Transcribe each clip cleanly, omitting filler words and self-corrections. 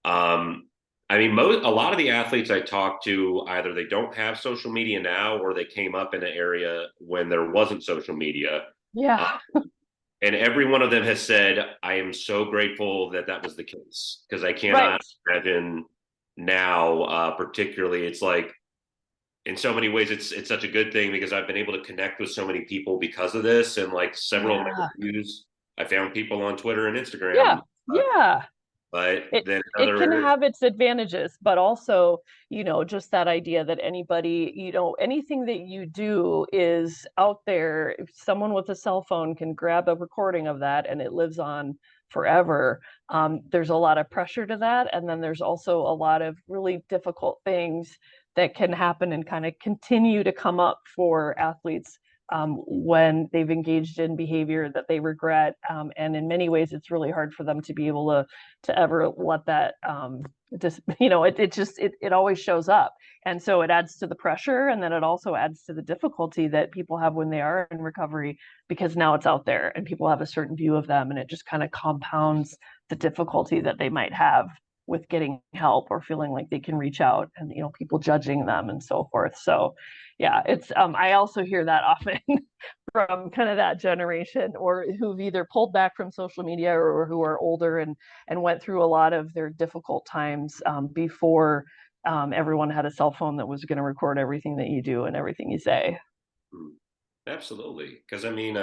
Um, I mean, a lot of the athletes I talk to, either they don't have social media now or they came up in an area when there wasn't social media. Yeah, Uh, and every one of them has said, I am so grateful that that was the case because I cannot right. imagine now, particularly, it's like in so many ways, it's such a good thing because I've been able to connect with so many people because of this. And like several of my Yeah, reviews, I found people on Twitter and Instagram. yeah, yeah. But then It another can area, have its advantages, but also, just that idea that anybody, anything that you do is out there. If someone with a cell phone can grab a recording of that and it lives on forever, there's a lot of pressure to that. And then there's also a lot of really difficult things that can happen and kind of continue to come up for athletes when they've engaged in behavior that they regret. And in many ways, it's really hard for them to be able to ever let that just it always shows up, and so it adds to the pressure, and then it also adds to the difficulty that people have when they are in recovery, because now it's out there and people have a certain view of them, and it just kind of compounds the difficulty that they might have with getting help or feeling like they can reach out, and people judging them and so forth. So yeah, it's I also hear that often from kind of that generation, or who've either pulled back from social media, or who are older and went through a lot of their difficult times before everyone had a cell phone that was going to record everything that you do and everything you say. absolutely. Because I mean,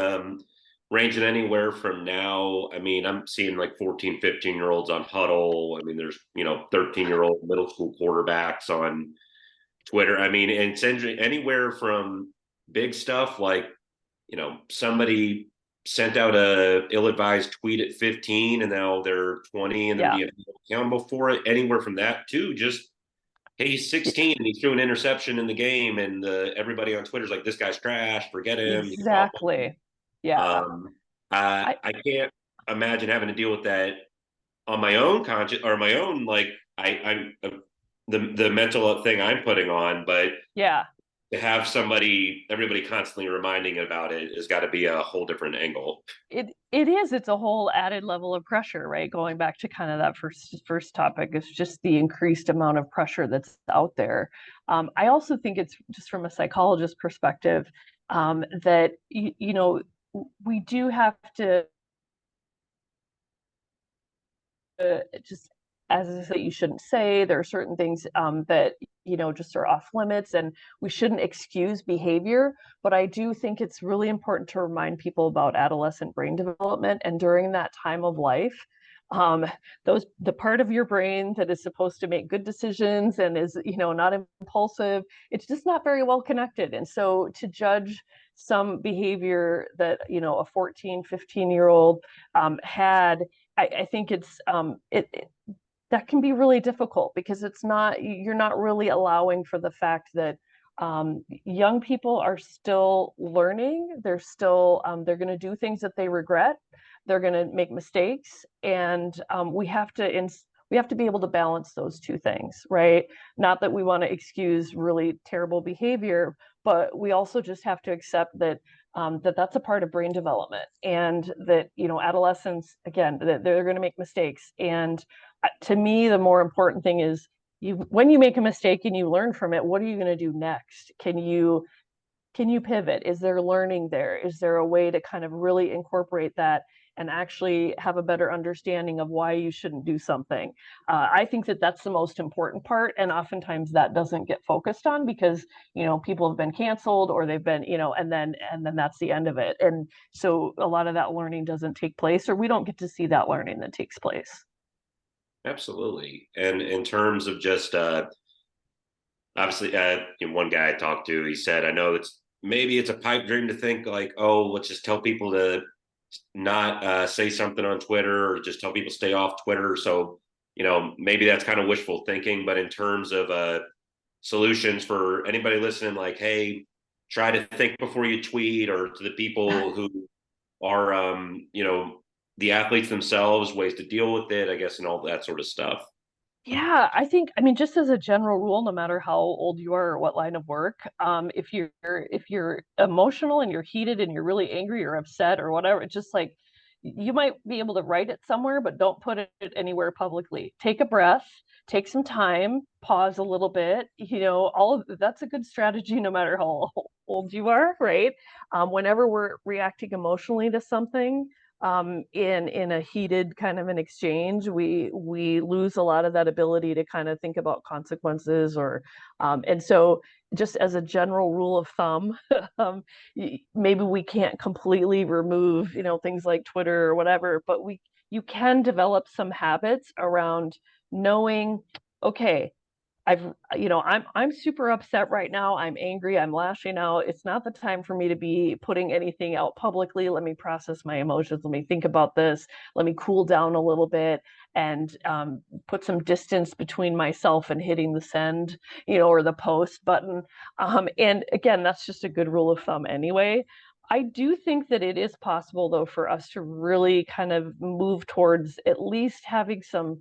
ranging anywhere from now, I mean, I'm seeing like 14, 15-year olds on Huddle. I mean, there's, 13-year-old middle school quarterbacks on Twitter. I mean, and it's anywhere from big stuff like, somebody sent out a ill-advised tweet at 15 and now they're 20 and they're Yeah. being accountable for it. Anywhere from that to just, hey, he's 16 and he threw an interception in the game and everybody on Twitter's like, this guy's trash, forget him. Exactly. Yeah. Um, I I can't imagine having to deal with that on my own conscience or my own, like I'm the mental thing I'm putting on, but Yeah. to have everybody constantly reminding about it has got to be a whole different angle. It is. It's a whole added level of pressure, right? Going back to kind of that first topic, it's just the increased amount of pressure that's out there. I also think it's just from a psychologist perspective, that we do have to just, as I say, you shouldn't say. There are certain things that just are off limits, and we shouldn't excuse behavior. But I do think it's really important to remind people about adolescent brain development, and during that time of life, um, the part of your brain that is supposed to make good decisions and is not impulsive, it's just not very well connected. And so to judge some behavior that a 14, 15-year old had, I think that can be really difficult, because you're not really allowing for the fact that young people are still learning. They're going to do things that they regret. They're going to make mistakes, and we have to be able to balance those two things, right? Not that we want to excuse really terrible behavior, but we also just have to accept that that's a part of brain development, and that adolescents, again, that they're going to make mistakes. And to me, the more important thing is, when you make a mistake and you learn from it, what are you going to do next? Can you pivot? Is there learning there? Is there a way to kind of really incorporate that and actually have a better understanding of why you shouldn't do something? I think that that's the most important part, and oftentimes that doesn't get focused on, because people have been canceled, or they've been and then that's the end of it. And so a lot of that learning doesn't take place, or we don't get to see that learning that takes place. Absolutely. And in terms of just obviously, one guy I talked to, he said, I know maybe it's a pipe dream to think like, oh, let's just tell people to not say something on Twitter or just tell people stay off Twitter. So, maybe that's kind of wishful thinking. But in terms of solutions for anybody listening, like, hey, try to think before you tweet, or to the people who are, the athletes themselves, ways to deal with it, I guess, and all that sort of stuff. Yeah, I mean, just as a general rule, no matter how old you are or what line of work, if you're emotional and you're heated and you're really angry or upset or whatever, it's just like, you might be able to write it somewhere, but don't put it anywhere publicly. Take a breath, take some time, pause a little bit. All of that's a good strategy no matter how old you are, right? Whenever we're reacting emotionally to something, in a heated kind of an exchange, we lose a lot of that ability to kind of think about consequences, or and so just as a general rule of thumb, um, maybe we can't completely remove, things like Twitter or whatever, but you can develop some habits around knowing, okay, I've, I'm super upset right now. I'm angry. I'm lashing out. It's not the time for me to be putting anything out publicly. Let me process my emotions. Let me think about this. Let me cool down a little bit, and put some distance between myself and hitting the send, or the post button. And again, that's just a good rule of thumb anyway. I do think that it is possible, though, for us to really kind of move towards at least having some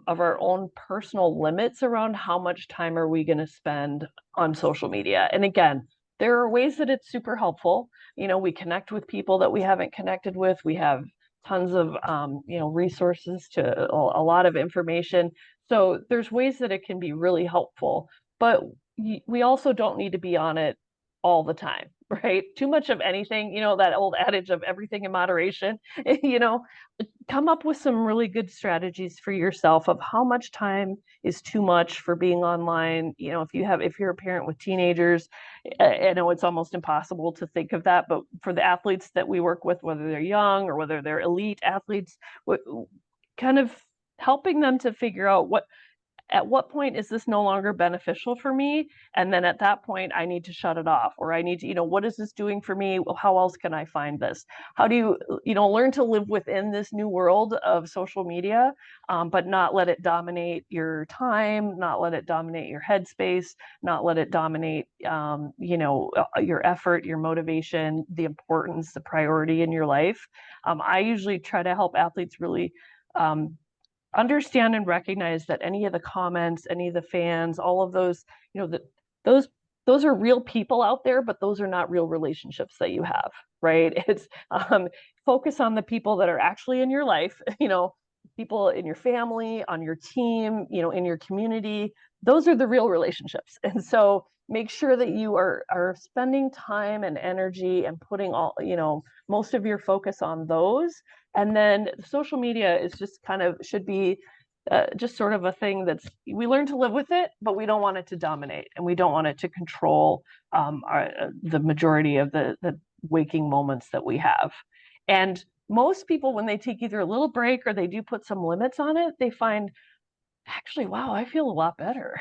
of our own personal limits around how much time are we going to spend on social media. And again, there are ways that it's super helpful. We connect with people that we haven't connected with. We have tons of resources to a lot of information. So there's ways that it can be really helpful, but we also don't need to be on it all the time, right? Too much of anything, that old adage of everything in moderation, you know, come up with some really good strategies for yourself of how much time is too much for being online. If you're a parent with teenagers, I know it's almost impossible to think of that, but for the athletes that we work with, whether they're young or whether they're elite athletes, kind of helping them to figure out at what point is this no longer beneficial for me? And then at that point, I need to shut it off, or I need to, what is this doing for me? Well, how else can I find this? How do learn to live within this new world of social media, but not let it dominate your time, not let it dominate your headspace, not let it dominate, your effort, your motivation, the importance, the priority in your life. I usually try to help athletes really, understand and recognize that any of the comments, any of the fans, all of those, those those are real people out there, but those are not real relationships that you have, right? It's focus on the people that are actually in your life, people in your family, on your team, in your community. Those are the real relationships. And so make sure that you are spending time and energy and putting all, most of your focus on those. And then social media is just kind of should be just sort of a thing we learn to live with it, but we don't want it to dominate, and we don't want it to control the majority of the waking moments that we have. And most people, when they take either a little break or they do put some limits on it, they find, actually, wow, I feel a lot better.